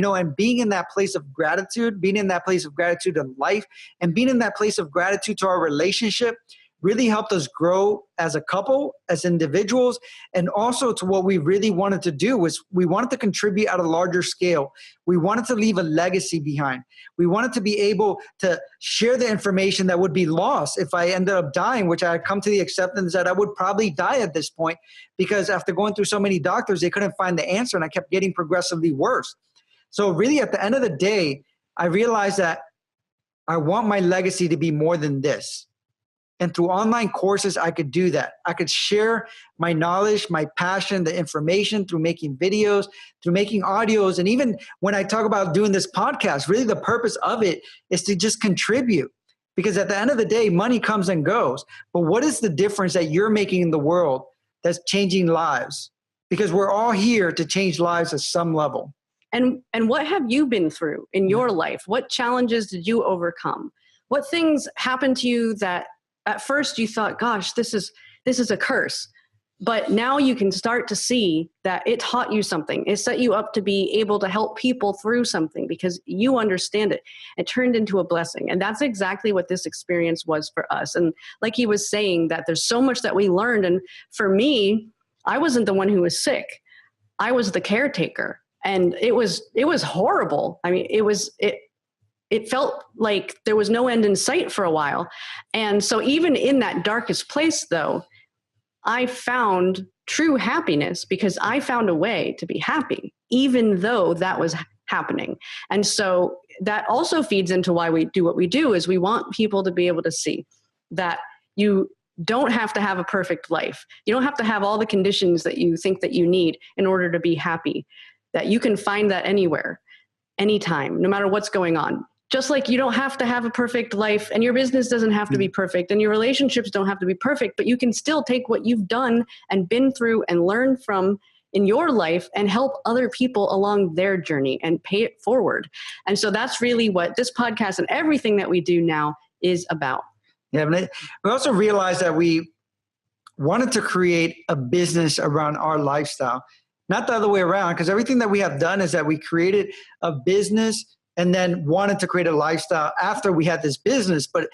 And being in that place of gratitude, being in that place of gratitude in life, and being in that place of gratitude to our relationship really helped us grow as a couple, as individuals, and also to what we really wanted to do was we wanted to contribute at a larger scale. We wanted to leave a legacy behind. We wanted to be able to share the information that would be lost if I ended up dying, which I had come to the acceptance that I would probably die at this point, because after going through so many doctors, they couldn't find the answer, and I kept getting progressively worse. So really, at the end of the day, I realized that I want my legacy to be more than this. And through online courses, I could do that. I could share my knowledge, my passion, the information through making videos, through making audios. And even when I talk about doing this podcast, really the purpose of it is to just contribute. Because at the end of the day, money comes and goes. But what is the difference that you're making in the world that's changing lives? Because we're all here to change lives at some level. And what have you been through in your life? What challenges did you overcome? What things happened to you that at first you thought, gosh, this is a curse. But now you can start to see that it taught you something. It set you up to be able to help people through something because you understand it. It turned into a blessing. And that's exactly what this experience was for us. And like he was saying, that there's so much that we learned. And for me, I wasn't the one who was sick. I was the caretaker. And it was horrible. I mean, it felt like there was no end in sight for a while. And so even in that darkest place, though, I found true happiness because I found a way to be happy, even though that was happening. And so that also feeds into why we do what we do, is we want people to be able to see that you don't have to have a perfect life. You don't have to have all the conditions that you think that you need in order to be happy. That you can find that anywhere, anytime, no matter what's going on. Just like you don't have to have a perfect life, and your business doesn't have to be perfect, and your relationships don't have to be perfect, but you can still take what you've done and been through and learn from in your life and help other people along their journey and pay it forward. And so that's really what this podcast and everything that we do now is about. Yeah, but we also realized that we wanted to create a business around our lifestyle. Not the other way around, because everything that we have done is that we created a business and then wanted to create a lifestyle after we had this business. But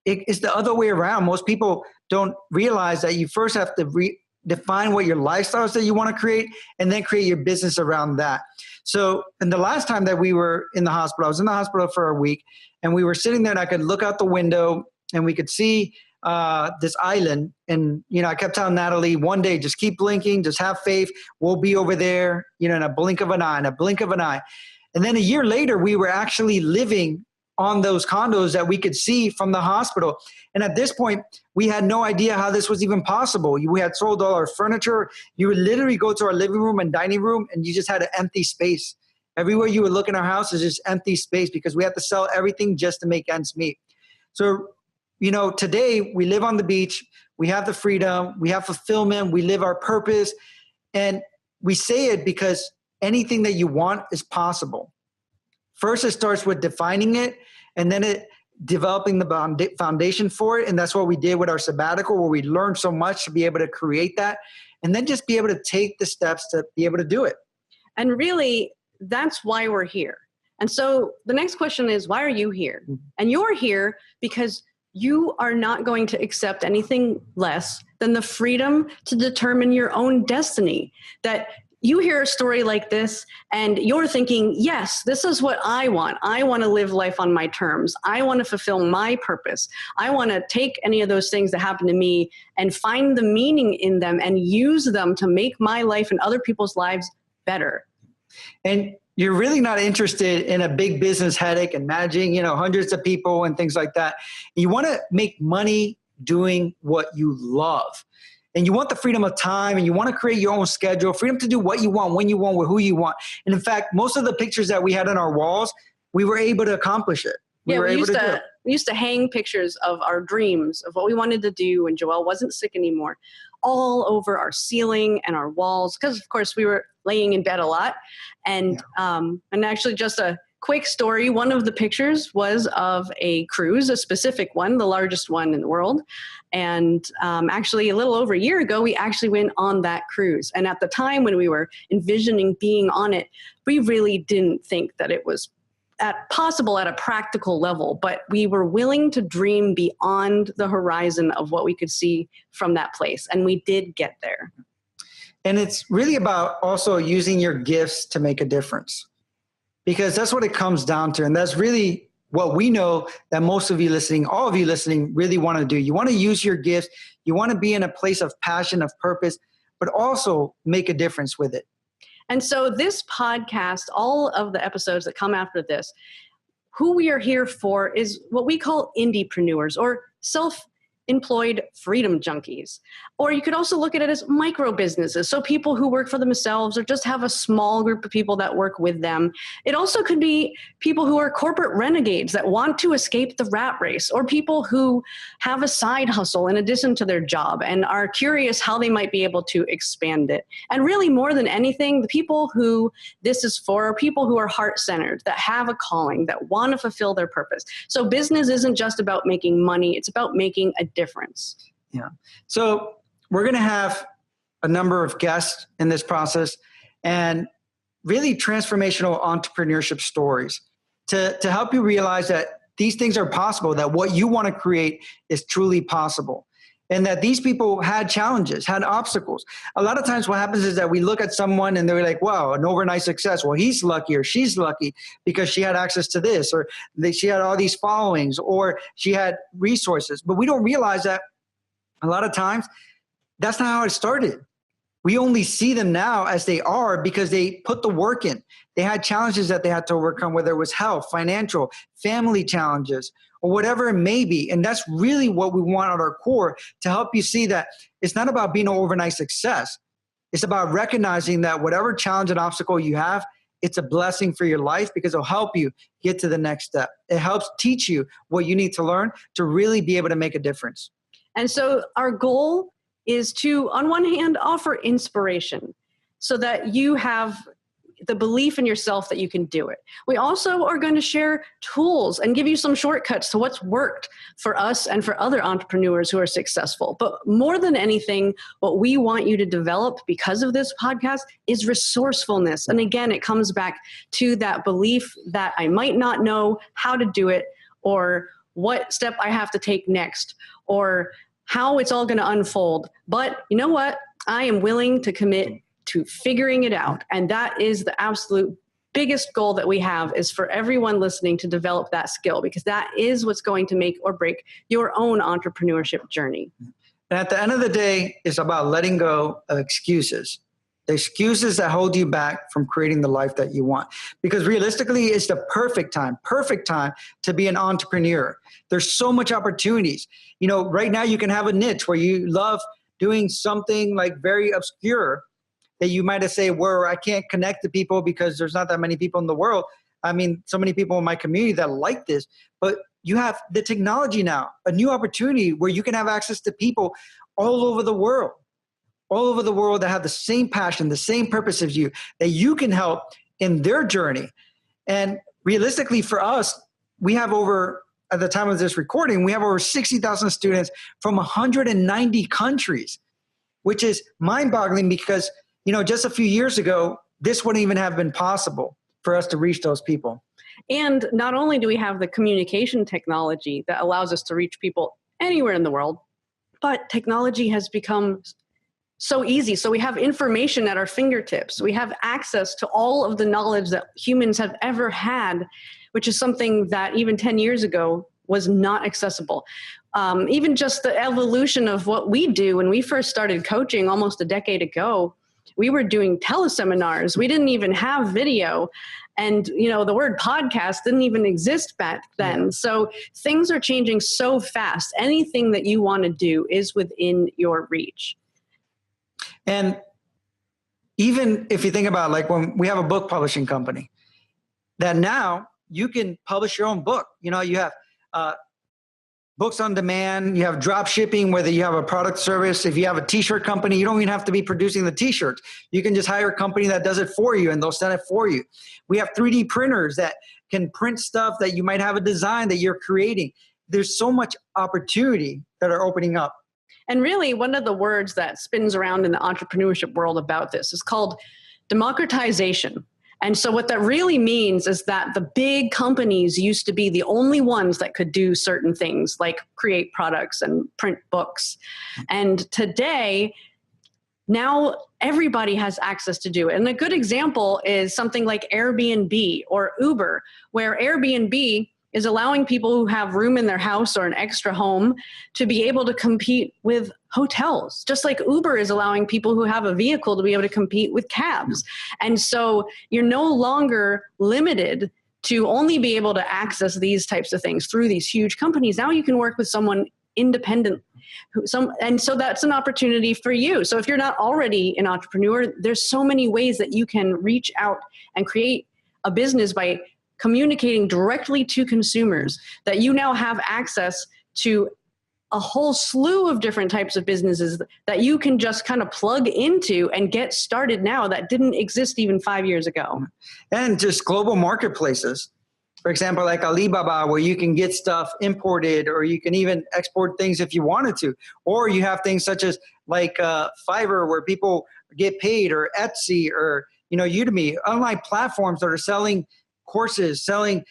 it's the other way around. Most people don't realize that you first have to define what your lifestyle is that you want to create, and then create your business around that. So, and the last time that we were in the hospital, I was in the hospital for a week, and we were sitting there and I could look out the window and we could see this island. And, I kept telling Nathalie, one day, just keep blinking, just have faith. We'll be over there, in a blink of an eye, And then a year later, we were actually living on those condos that we could see from the hospital. And at this point, we had no idea how this was even possible. We had sold all our furniture. You would literally go to our living room and dining room, and you just had an empty space. Everywhere you would look in our house is just empty space because we had to sell everything just to make ends meet. So, today we live on the beach, we have the freedom, we have fulfillment, we live our purpose. And we say it because anything that you want is possible. First, it starts with defining it, and then developing the foundation for it. And that's what we did with our sabbatical, where we learned so much to be able to create that, and then just be able to take the steps to be able to do it. And really, that's why we're here. And so the next question is, why are you here? And you're here because you are not going to accept anything less than the freedom to determine your own destiny. That you hear a story like this and you're thinking, yes, this is what I want. I want to live life on my terms. I want to fulfill my purpose. I want to take any of those things that happen to me and find the meaning in them and use them to make my life and other people's lives better. And you're really not interested in a big business headache and managing, hundreds of people and things like that. You want to make money doing what you love. And you want the freedom of time, and you want to create your own schedule, freedom to do what you want, when you want, with who you want. And in fact, most of the pictures that we had on our walls, we were able to accomplish it. We used to hang pictures of our dreams, of what we wanted to do when Joelle wasn't sick anymore, all over our ceiling and our walls, because of course we were laying in bed a lot. And actually, just a quick story, one of the pictures was of a cruise, a specific one, the largest one in the world. And actually, a little over a year ago, we actually went on that cruise. And at the time when we were envisioning being on it, we really didn't think that it was possible at a practical level, but we were willing to dream beyond the horizon of what we could see from that place. And we did get there. And it's really about also using your gifts to make a difference, because that's what it comes down to. And that's really what we know that most of you listening, all of you listening, really want to do. You want to use your gifts. You want to be in a place of passion, of purpose, but also make a difference with it. And so this podcast, all of the episodes that come after this, who we are here for is what we call indiepreneurs, or self-employed freedom junkies. Or you could also look at it as micro businesses. So people who work for themselves or just have a small group of people that work with them. It also could be people who are corporate renegades that want to escape the rat race, or people who have a side hustle in addition to their job and are curious how they might be able to expand it. And really, more than anything, the people who this is for are people who are heart-centered, that have a calling, that want to fulfill their purpose. So business isn't just about making money, it's about making a difference. Yeah. So we're going to have a number of guests in this process, and really transformational entrepreneurship stories to help you realize that these things are possible, that what you want to create is truly possible, and that these people had challenges, had obstacles. A lot of times what happens is that we look at someone and they're like, wow, an overnight success. Well, he's lucky or she's lucky because she had access to this, or she had all these followings, or she had resources. But we don't realize that a lot of times that's not how it started. We only see them now as they are because they put the work in. They had challenges that they had to overcome, whether it was health, financial, family challenges, or whatever it may be. And that's really what we want at our core, to help you see that it's not about being an overnight success. It's about recognizing that whatever challenge and obstacle you have, it's a blessing for your life, because it'll help you get to the next step. It helps teach you what you need to learn to really be able to make a difference. And so our goal is to, on one hand, offer inspiration so that you have the belief in yourself that you can do it. We also are going to share tools and give you some shortcuts to what's worked for us and for other entrepreneurs who are successful. But more than anything, what we want you to develop because of this podcast is resourcefulness. And again, it comes back to that belief that I might not know how to do it, or what step I have to take next, or how it's all going to unfold. But you know what? I am willing to commit to figuring it out. And that is the absolute biggest goal that we have, is for everyone listening to develop that skill, because that is what's going to make or break your own entrepreneurship journey. And at the end of the day, it's about letting go of excuses. The excuses that hold you back from creating the life that you want. Because realistically, it's the perfect time to be an entrepreneur. There's so much opportunities. You know, right now you can have a niche where you love doing something like very obscure that you might have said, where I can't connect to people because there's not that many people in the world. I mean, so many people in my community that like this, but you have the technology now, a new opportunity where you can have access to people all over the world that have the same passion, the same purpose as you, that you can help in their journey. And realistically for us, we have over, at the time of this recording, we have over 60,000 students from 190 countries, which is mind-boggling because, you know, just a few years ago, this wouldn't even have been possible for us to reach those people. And not only do we have the communication technology that allows us to reach people anywhere in the world, but technology has become so easy. So we have information at our fingertips. We have access to all of the knowledge that humans have ever had, which is something that even 10 years ago was not accessible. Even just the evolution of what we do. When we first started coaching almost a decade ago, we were doing teleseminars. We didn't even have video. And, you know, the word podcast didn't even exist back then. Yeah. So things are changing so fast. Anything that you want to do is within your reach. And even if you think about like when we have a book publishing company, that now you can publish your own book. You know, you have books on demand, you have drop shipping, whether you have a product service. If you have a t-shirt company, you don't even have to be producing the t-shirts. You can just hire a company that does it for you and they'll send it for you. We have 3D printers that can print stuff that you might have a design that you're creating. There's so much opportunity that are opening up. And really, one of the words that spins around in the entrepreneurship world about this is called democratization. And so what that really means is that the big companies used to be the only ones that could do certain things like create products and print books. And today, now everybody has access to do it. And a good example is something like Airbnb or Uber, where Airbnb is allowing people who have room in their house or an extra home to be able to compete with hotels, just like Uber is allowing people who have a vehicle to be able to compete with cabs. And so you're no longer limited to only be able to access these types of things through these huge companies. Now you can work with someone independent. And so that's an opportunity for you. So if you're not already an entrepreneur, there's so many ways that you can reach out and create a business by communicating directly to consumers, that you now have access to a whole slew of different types of businesses that you can just kind of plug into and get started now that didn't exist even 5 years ago. And just global marketplaces. For example, like Alibaba, where you can get stuff imported or you can even export things if you wanted to. Or you have things such as like Fiverr, where people get paid, or Etsy, or Udemy, online platforms that are selling courses, selling,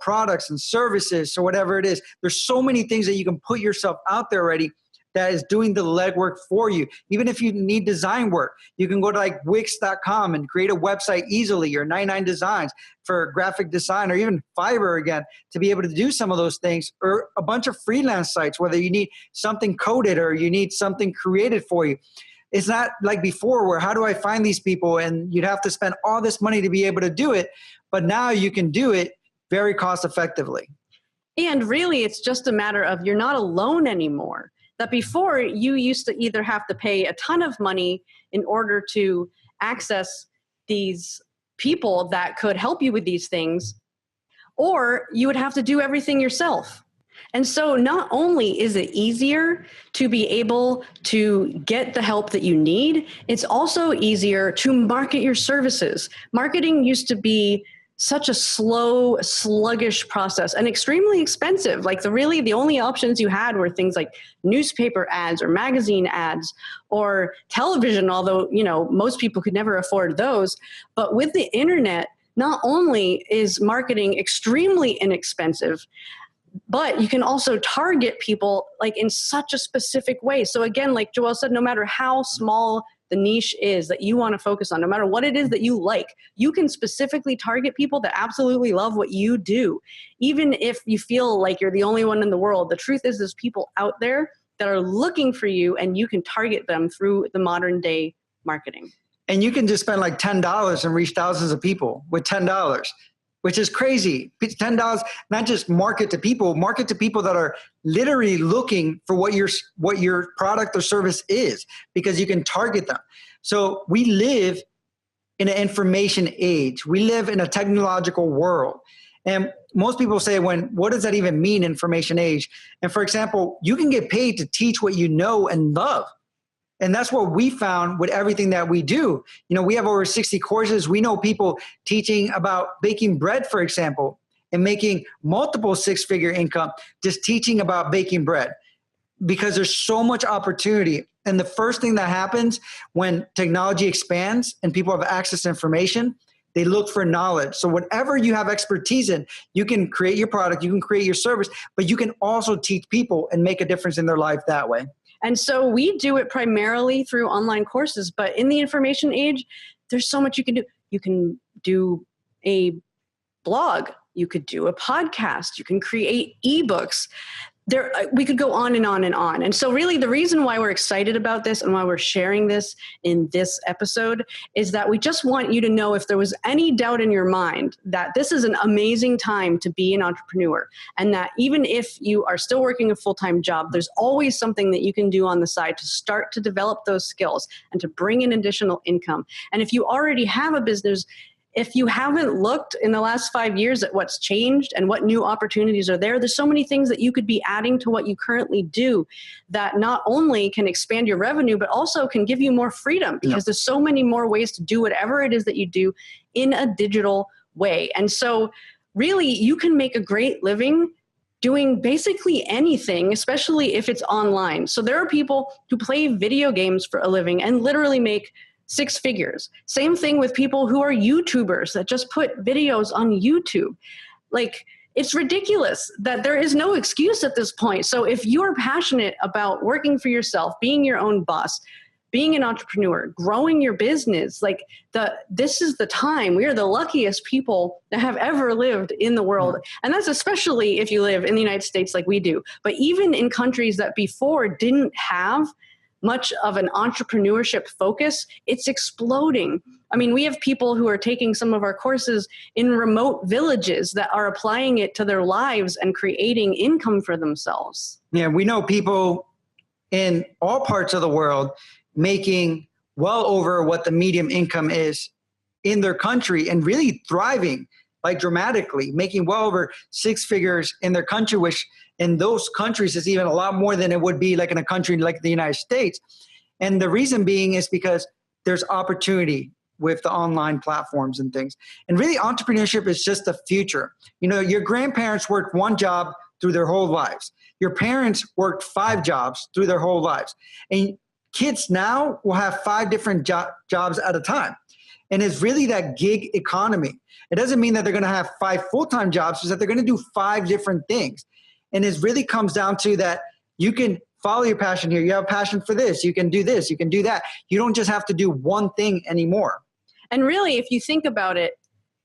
products and services. So whatever it is, there's so many things that you can put yourself out there already that is doing the legwork for you. Even if you need design work, you can go to like Wix.com and create a website easily, or 99 Designs for graphic design, or even Fiverr again, to be able to do some of those things, or a bunch of freelance sites, whether you need something coded or you need something created for you. It's not like before where, how do I find these people? And you'd have to spend all this money to be able to do it. But now you can do it very cost effectively. And really, it's just a matter of you're not alone anymore. That before, you used to either have to pay a ton of money in order to access these people that could help you with these things, or you would have to do everything yourself. And so not only is it easier to be able to get the help that you need, it's also easier to market your services. Marketing used to be such a slow, sluggish process and extremely expensive. Like the only options you had were things like newspaper ads or magazine ads or television, although, most people could never afford those. But with the internet, not only is marketing extremely inexpensive, but you can also target people like in such a specific way. So again, like Joelle said, no matter how small the niche is that you want to focus on, no matter what it is that you like, you can specifically target people that absolutely love what you do. Even if you feel like you're the only one in the world, the truth is there's people out there that are looking for you, and you can target them through the modern day marketing. And you can just spend like $10 and reach thousands of people with $10. Which is crazy. $10, not just market to people that are literally looking for what your product or service is, because you can target them. So we live in an information age. We live in a technological world. And most people say, what does that even mean, information age? And for example, you can get paid to teach what you know and love. And that's what we found with everything that we do. We have over 60 courses. We know people teaching about baking bread, for example, and making multiple six-figure income just teaching about baking bread, because there's so much opportunity. And the first thing that happens when technology expands and people have access to information, they look for knowledge. So whatever you have expertise in, you can create your product, you can create your service, but you can also teach people and make a difference in their life that way. And so we do it primarily through online courses, but in the information age, there's so much you can do. You can do a blog, you could do a podcast, you can create ebooks. we could go on and on and on. And so really the reason why we're excited about this and why we're sharing this in this episode is that we just want you to know, if there was any doubt in your mind, that this is an amazing time to be an entrepreneur, and that even if you are still working a full-time job, there's always something that you can do on the side to start to develop those skills and to bring in additional income. And if you already have a business, if you haven't looked in the last 5 years at what's changed and what new opportunities are there, there's so many things that you could be adding to what you currently do that not only can expand your revenue, but also can give you more freedom, because there's so many more ways to do whatever it is that you do in a digital way. And so really you can make a great living doing basically anything, especially if it's online. So there are people who play video games for a living and literally make 6 figures. Same thing with people who are YouTubers that just put videos on YouTube. Like, it's ridiculous that there is no excuse at this point. So if you're passionate about working for yourself, being your own boss, being an entrepreneur, growing your business, like this is the time. We are the luckiest people that have ever lived in the world. And that's especially if you live in the United States like we do. But even in countries that before didn't have much of an entrepreneurship focus, it's exploding. I mean, we have people who are taking some of our courses in remote villages that are applying it to their lives and creating income for themselves. Yeah, we know people in all parts of the world making well over what the median income is in their country and really thriving, like dramatically, making well over 6 figures in their country, which in those countries is even a lot more than it would be like in a country like the United States. And the reason being is because there's opportunity with the online platforms and things. And really entrepreneurship is just the future. You know, your grandparents worked 1 job through their whole lives. Your parents worked 5 jobs through their whole lives. And kids now will have 5 different jobs at a time. And it's really that gig economy. It doesn't mean that they're going to have 5 full-time jobs, it's that they're going to do 5 different things. And it really comes down to that you can follow your passion here. You have a passion for this. You can do this. You can do that. You don't just have to do one thing anymore. And really, if you think about it,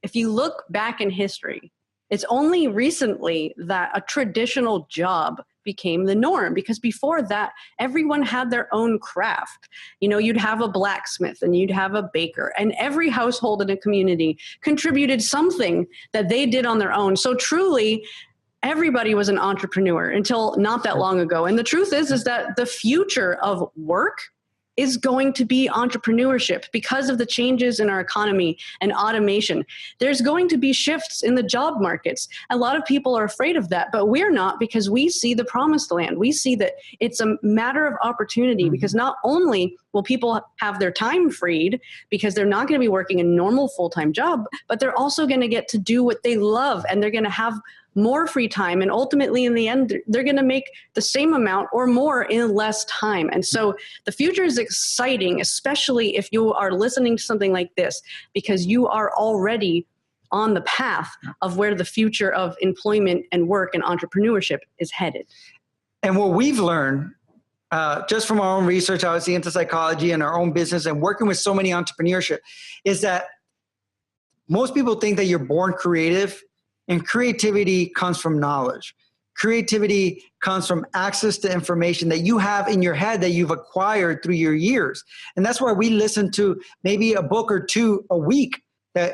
if you look back in history, it's only recently that a traditional job became the norm, because before that, everyone had their own craft. You know, you'd have a blacksmith and you'd have a baker, and every household in a community contributed something that they did on their own. So truly, everybody was an entrepreneur until not that long ago. And the truth is that the future of work is going to be entrepreneurship because of the changes in our economy and automation. There's going to be shifts in the job markets. A lot of people are afraid of that, but we're not, because we see the promised land. We see that it's a matter of opportunity, because not only will people have their time freed because they're not going to be working a normal full-time job, but they're also going to get to do what they love, and they're going to have more free time. And ultimately, in the end, they're going to make the same amount or more in less time. And so the future is exciting, especially if you are listening to something like this, because you are already on the path of where the future of employment and work and entrepreneurship is headed. And what we've learned, just from our own research, obviously into psychology and our own business and working with so many entrepreneurship, is that most people think that you're born creative. And creativity comes from knowledge. Creativity comes from access to information that you have in your head that you've acquired through your years. And that's why we listen to maybe a book or 2 a week.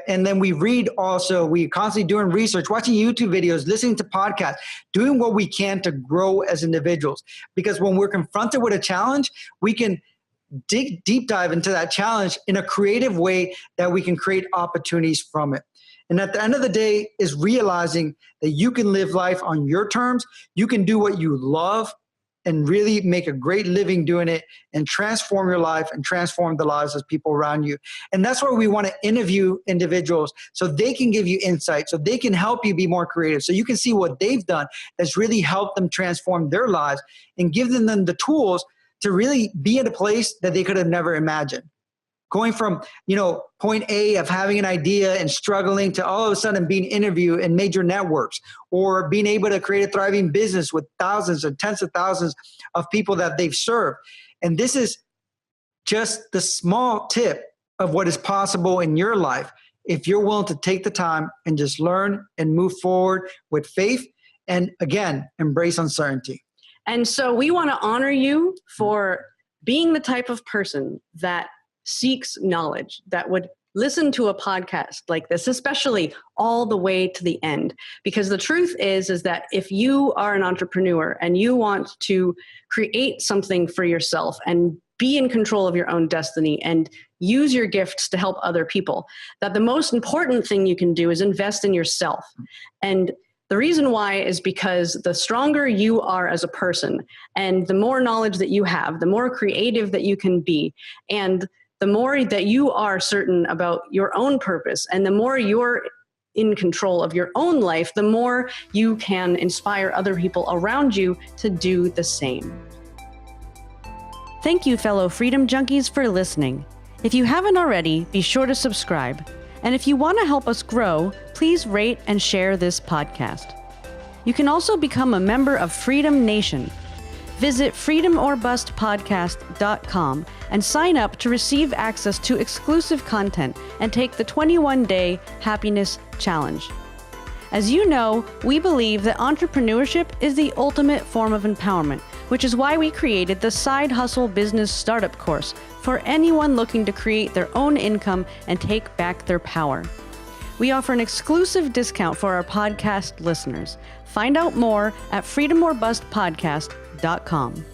And then we read also, we constantly doing research, watching YouTube videos, listening to podcasts, doing what we can to grow as individuals. Because when we're confronted with a challenge, we can deep dive into that challenge in a creative way that we can create opportunities from it. And at the end of the day is realizing that you can live life on your terms. You can do what you love and really make a great living doing it and transform your life and transform the lives of people around you. And that's why we want to interview individuals so they can give you insight, so they can help you be more creative, so you can see what they've done that's really helped them transform their lives and give them the tools to really be in a place that they could have never imagined. Going from, point A of having an idea and struggling to all of a sudden being interviewed in major networks, or being able to create a thriving business with thousands and tens of thousands of people that they've served. And this is just the small tip of what is possible in your life if you're willing to take the time and just learn and move forward with faith And again, embrace uncertainty. And so we want to honor you for being the type of person that seeks knowledge, that would listen to a podcast like this, especially all the way to the end. Because the truth is that if you are an entrepreneur and you want to create something for yourself and be in control of your own destiny and use your gifts to help other people, that the most important thing you can do is invest in yourself. And the reason why is because the stronger you are as a person and the more knowledge that you have, the more creative that you can be, and the more that you are certain about your own purpose and the more you're in control of your own life, the more you can inspire other people around you to do the same. Thank you, fellow Freedom Junkies, for listening. If you haven't already, be sure to subscribe. And if you want to help us grow, please rate and share this podcast. You can also become a member of Freedom Nation. Visit freedomorbustpodcast.com and sign up to receive access to exclusive content and take the 21-day happiness challenge. As you know, we believe that entrepreneurship is the ultimate form of empowerment, which is why we created the Side Hustle Business Startup course for anyone looking to create their own income and take back their power. We offer an exclusive discount for our podcast listeners. Find out more at freedomorbustpodcast.com.